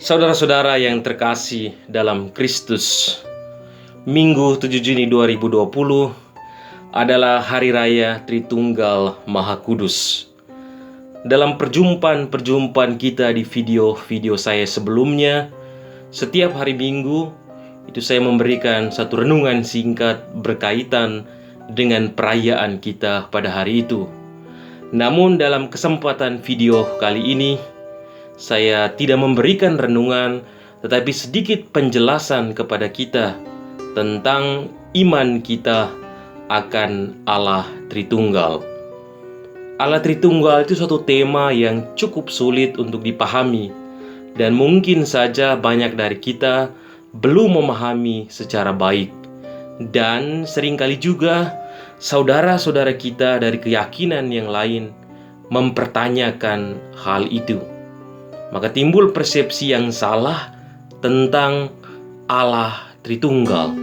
Saudara-saudara yang terkasih dalam Kristus, Minggu 7 Juni 2020 adalah Hari Raya Tritunggal Maha Kudus. Dalam perjumpaan kita di video-video saya sebelumnya, setiap hari Minggu itu saya memberikan satu renungan singkat berkaitan dengan perayaan kita pada hari itu. Namun dalam kesempatan video kali ini, saya tidak memberikan renungan, tetapi sedikit penjelasan kepada kita tentang iman kita akan Allah Tritunggal. Allah Tritunggal itu suatu tema yang cukup sulit untuk dipahami, dan mungkin saja banyak dari kita belum memahami secara baik. Dan seringkali juga saudara-saudara kita dari keyakinan yang lain mempertanyakan hal itu. Maka timbul persepsi yang salah tentang Allah Tritunggal.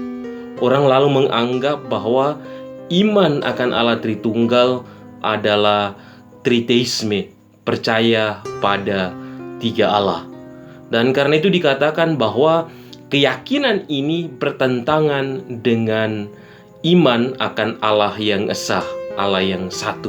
Orang lalu menganggap bahwa iman akan Allah Tritunggal adalah triteisme, percaya pada tiga Allah. Dan karena itu dikatakan bahwa keyakinan ini bertentangan dengan iman akan Allah yang esa, Allah yang satu.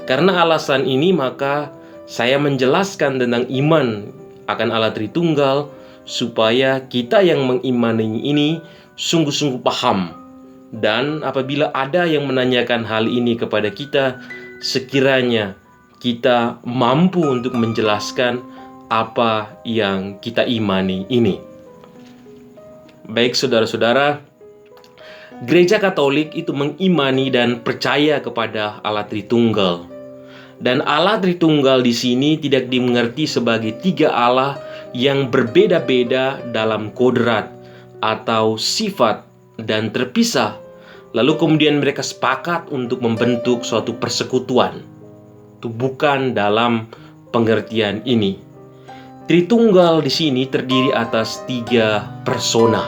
Karena alasan ini maka saya menjelaskan tentang iman akan Allah Tritunggal supaya kita yang mengimani ini sungguh-sungguh paham. Dan apabila ada yang menanyakan hal ini kepada kita, sekiranya kita mampu untuk menjelaskan apa yang kita imani ini. Baik saudara-saudara, Gereja Katolik itu mengimani dan percaya kepada Allah Tritunggal. Dan Allah Tritunggal di sini tidak dimengerti sebagai tiga Allah yang berbeda-beda dalam kodrat atau sifat dan terpisah. Lalu kemudian mereka sepakat untuk membentuk suatu persekutuan. Itu bukan dalam pengertian ini. Tritunggal di sini terdiri atas tiga persona.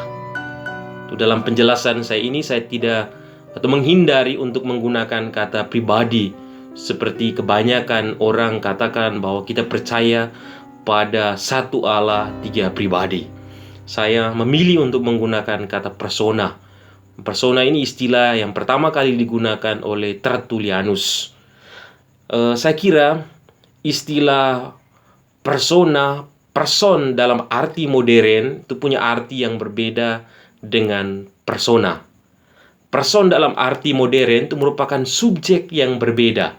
Itu dalam penjelasan saya ini saya tidak atau menghindari untuk menggunakan kata pribadi. Seperti kebanyakan orang katakan bahwa kita percaya pada satu Allah tiga pribadi. Saya memilih untuk menggunakan kata persona. Persona ini istilah yang pertama kali digunakan oleh Tertullianus. Saya kira istilah persona, person dalam arti modern itu punya arti yang berbeda dengan persona. Person dalam arti modern itu merupakan subjek yang berbeda,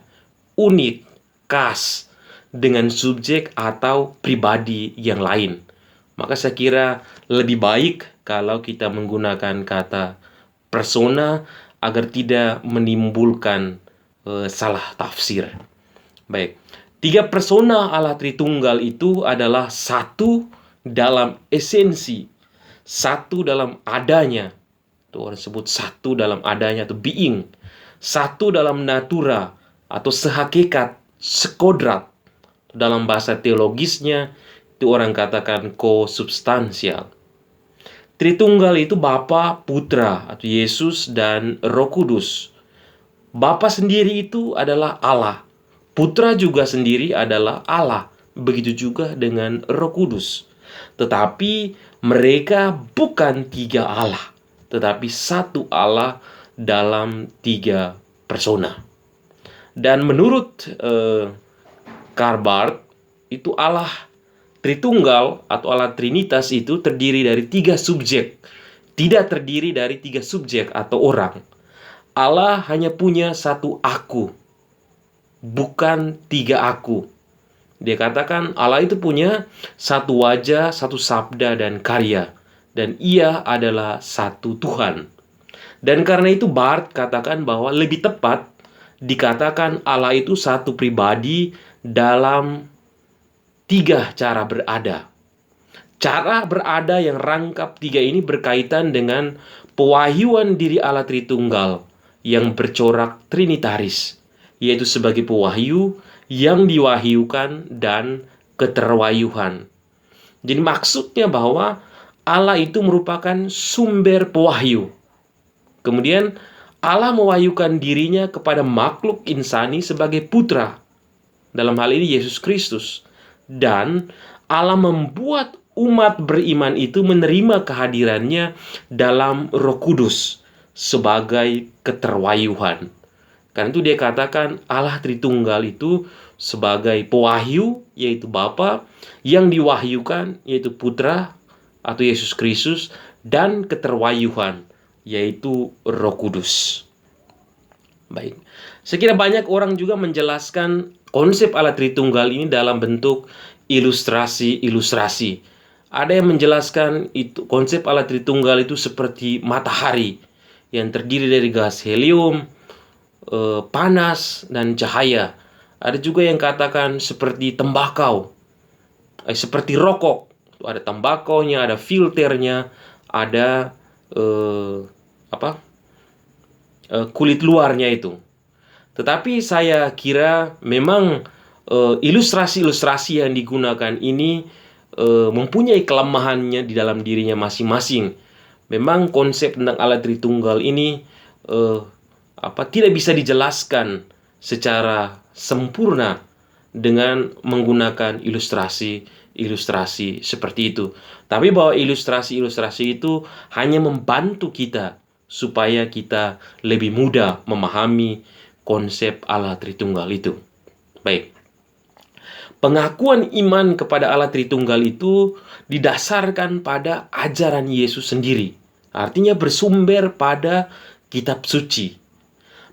unik, khas, dengan subjek atau pribadi yang lain. Maka saya kira lebih baik kalau kita menggunakan kata persona agar tidak menimbulkan salah tafsir. Baik, tiga persona Allah Tritunggal itu adalah satu dalam esensi, satu dalam adanya. Itu orang sebut satu dalam adanya atau being, satu dalam natura atau sehakikat, sekodrat. Dalam bahasa teologisnya itu orang katakan kosubstansial. Tritunggal itu Bapa, Putra atau Yesus dan Roh Kudus. Bapa sendiri itu adalah Allah. Putra juga sendiri adalah Allah. Begitu juga dengan Roh Kudus. Tetapi mereka bukan tiga Allah, tetapi satu Allah dalam tiga persona. Dan menurut Karl Barth, itu Allah Tritunggal atau Allah Trinitas itu terdiri dari tiga subjek, tidak terdiri dari tiga subjek atau orang. Allah hanya punya satu aku, bukan tiga aku. Dia katakan Allah itu punya satu wajah, satu sabda dan karya, dan ia adalah satu Tuhan. Dan karena itu Barth katakan bahwa lebih tepat dikatakan Allah itu satu pribadi dalam tiga cara berada. Cara berada yang rangkap tiga ini berkaitan dengan pewahyuan diri Allah Tritunggal yang bercorak trinitaris, yaitu sebagai pewahyu yang diwahyukan dan keterwahyuhan. Jadi maksudnya bahwa Allah itu merupakan sumber pewahyu. Kemudian Allah mewahyukan dirinya kepada makhluk insani sebagai putra. Dalam hal ini Yesus Kristus. Dan Allah membuat umat beriman itu menerima kehadirannya dalam Roh Kudus sebagai keterwayuhan. Karena itu dia katakan Allah Tritunggal itu sebagai pewahyu, yaitu Bapa, yang diwahyukan, yaitu Putra atau Yesus Kristus, dan keterwayuhan, yaitu Roh Kudus. Baik, saya kira banyak orang juga menjelaskan konsep Allah Tritunggal ini dalam bentuk ilustrasi-ilustrasi. Ada yang menjelaskan itu konsep Allah Tritunggal itu seperti matahari yang terdiri dari gas helium, panas, dan cahaya. Ada juga yang katakan seperti tembakau, seperti rokok. Ada tembakaunya, ada filternya, ada kulit luarnya itu. Tetapi saya kira memang ilustrasi-ilustrasi yang digunakan ini mempunyai kelemahannya di dalam dirinya masing-masing. Memang konsep tentang Allah Tritunggal ini tidak bisa dijelaskan secara sempurna dengan menggunakan ilustrasi seperti itu. Tapi bahwa ilustrasi-ilustrasi itu hanya membantu kita supaya kita lebih mudah memahami konsep Allah Tritunggal itu. Baik. Pengakuan iman kepada Allah Tritunggal itu didasarkan pada ajaran Yesus sendiri. Artinya bersumber pada kitab suci.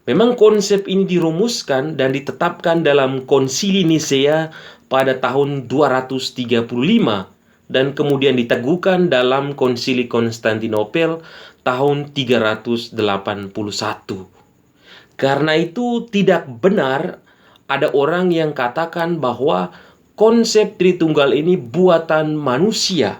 Memang konsep ini dirumuskan dan ditetapkan dalam Konsili Nisea pada tahun 235 dan kemudian diteguhkan dalam Konsili Konstantinopel tahun 381. Karena itu tidak benar ada orang yang katakan bahwa konsep Tritunggal ini buatan manusia.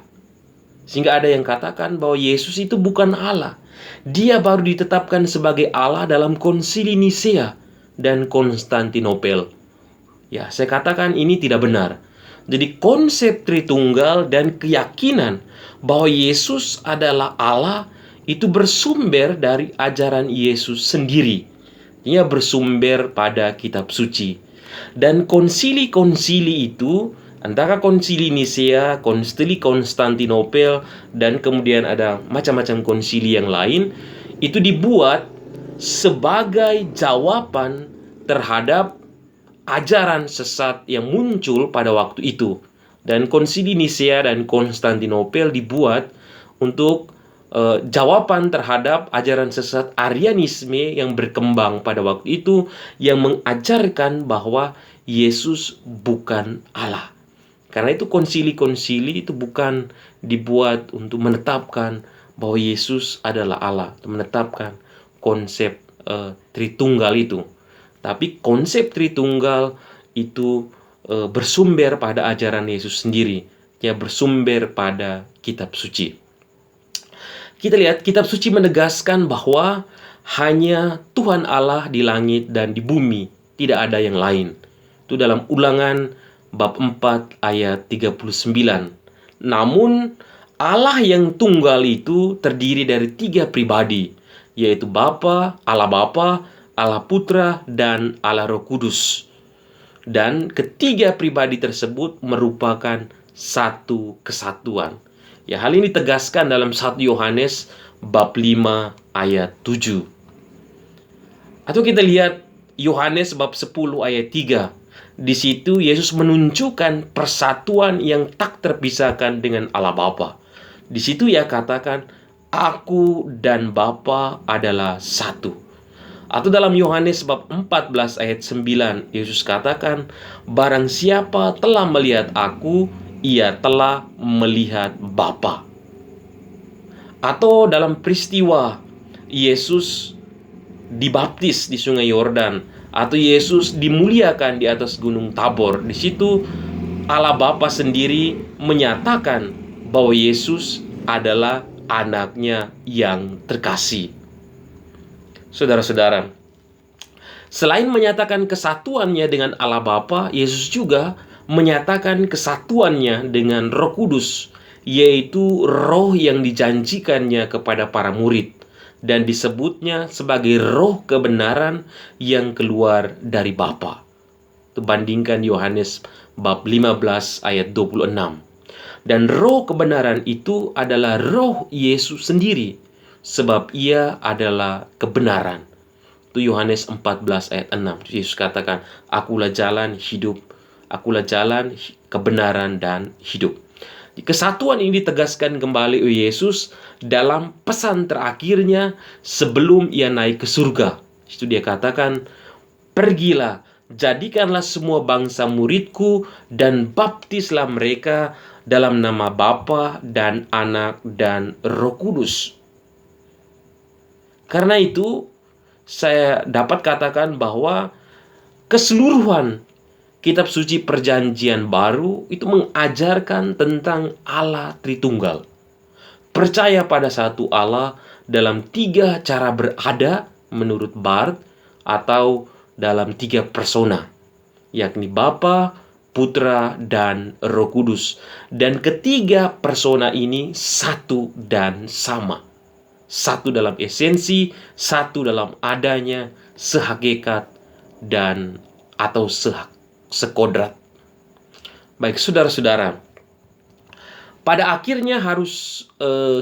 Sehingga ada yang katakan bahwa Yesus itu bukan Allah. Dia baru ditetapkan sebagai Allah dalam Konsili Nisea dan Konstantinopel. Ya, saya katakan ini tidak benar. Jadi konsep Tritunggal dan keyakinan bahwa Yesus adalah Allah itu bersumber dari ajaran Yesus sendiri. Ia bersumber pada kitab suci. Dan konsili-konsili itu, antara Konsili Nisea, Konsili Konstantinopel, dan kemudian ada macam-macam konsili yang lain, itu dibuat sebagai jawaban terhadap ajaran sesat yang muncul pada waktu itu. Dan Konsili Nisea dan Konstantinopel dibuat untuk jawaban terhadap ajaran sesat Arianisme yang berkembang pada waktu itu, yang mengajarkan bahwa Yesus bukan Allah. Karena itu konsili-konsili itu bukan dibuat untuk menetapkan bahwa Yesus adalah Allah, untuk menetapkan konsep Tritunggal itu. Tapi konsep Tritunggal itu bersumber pada ajaran Yesus sendiri, ya, bersumber pada kitab suci. Kita lihat kitab suci menegaskan bahwa hanya Tuhan Allah di langit dan di bumi, tidak ada yang lain. Itu dalam Ulangan bab 4 ayat 39. Namun Allah yang tunggal itu terdiri dari 3 pribadi, yaitu Allah Bapa, Allah Putra, dan Allah Roh Kudus. Dan ketiga pribadi tersebut merupakan satu kesatuan. Ya, hal ini ditegaskan dalam 1 Yohanes bab 5 ayat 7. Atau kita lihat Yohanes bab 10 ayat 3. Di situ Yesus menunjukkan persatuan yang tak terpisahkan dengan Allah Bapa. Di situ ia katakan, "Aku dan Bapa adalah satu." Atau dalam Yohanes bab 14 ayat 9, Yesus katakan, "Barang siapa telah melihat aku, ia telah melihat Bapa." Atau dalam peristiwa Yesus dibaptis di Sungai Yordan, atau Yesus dimuliakan di atas Gunung Tabor, di situ Allah Bapa sendiri menyatakan bahwa Yesus adalah anaknya yang terkasih. Saudara-saudara, selain menyatakan kesatuannya dengan Allah Bapa, Yesus juga menyatakan kesatuannya dengan Roh Kudus, yaitu roh yang dijanjikannya kepada para murid, dan disebutnya sebagai roh kebenaran yang keluar dari Bapa. Itu bandingkan Yohanes bab 15 ayat 26. Dan roh kebenaran itu adalah roh Yesus sendiri, sebab ia adalah kebenaran. Itu Yohanes 14 ayat 6. Yesus katakan, akulah jalan hidup, akulah jalan, kebenaran, dan hidup. Kesatuan ini ditegaskan kembali oleh Yesus dalam pesan terakhirnya sebelum ia naik ke surga. Itu dia katakan, pergilah, jadikanlah semua bangsa muridku dan baptislah mereka dalam nama Bapa dan Anak dan Roh Kudus. Karena itu, saya dapat katakan bahwa keseluruhan Kitab suci Perjanjian Baru itu mengajarkan tentang Allah Tritunggal. Percaya pada satu Allah dalam 3 cara berada menurut Barth, atau dalam 3 persona, yakni Bapa, Putra, dan Roh Kudus. Dan ketiga persona ini satu dan sama. Satu dalam esensi, satu dalam adanya, sehakikat, dan atau sekodrat. Baik, saudara-saudara, pada akhirnya harus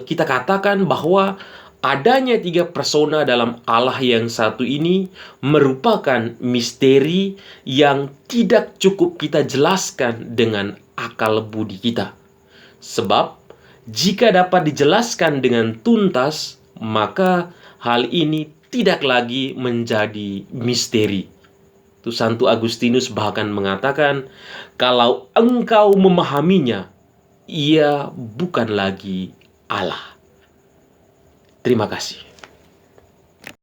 kita katakan bahwa adanya 3 persona dalam Allah yang satu ini merupakan misteri yang tidak cukup kita jelaskan dengan akal budi kita. Sebab jika dapat dijelaskan dengan tuntas, maka hal ini tidak lagi menjadi misteri. Itu Santo Agustinus bahkan mengatakan, kalau engkau memahaminya, ia bukan lagi Allah. Terima kasih.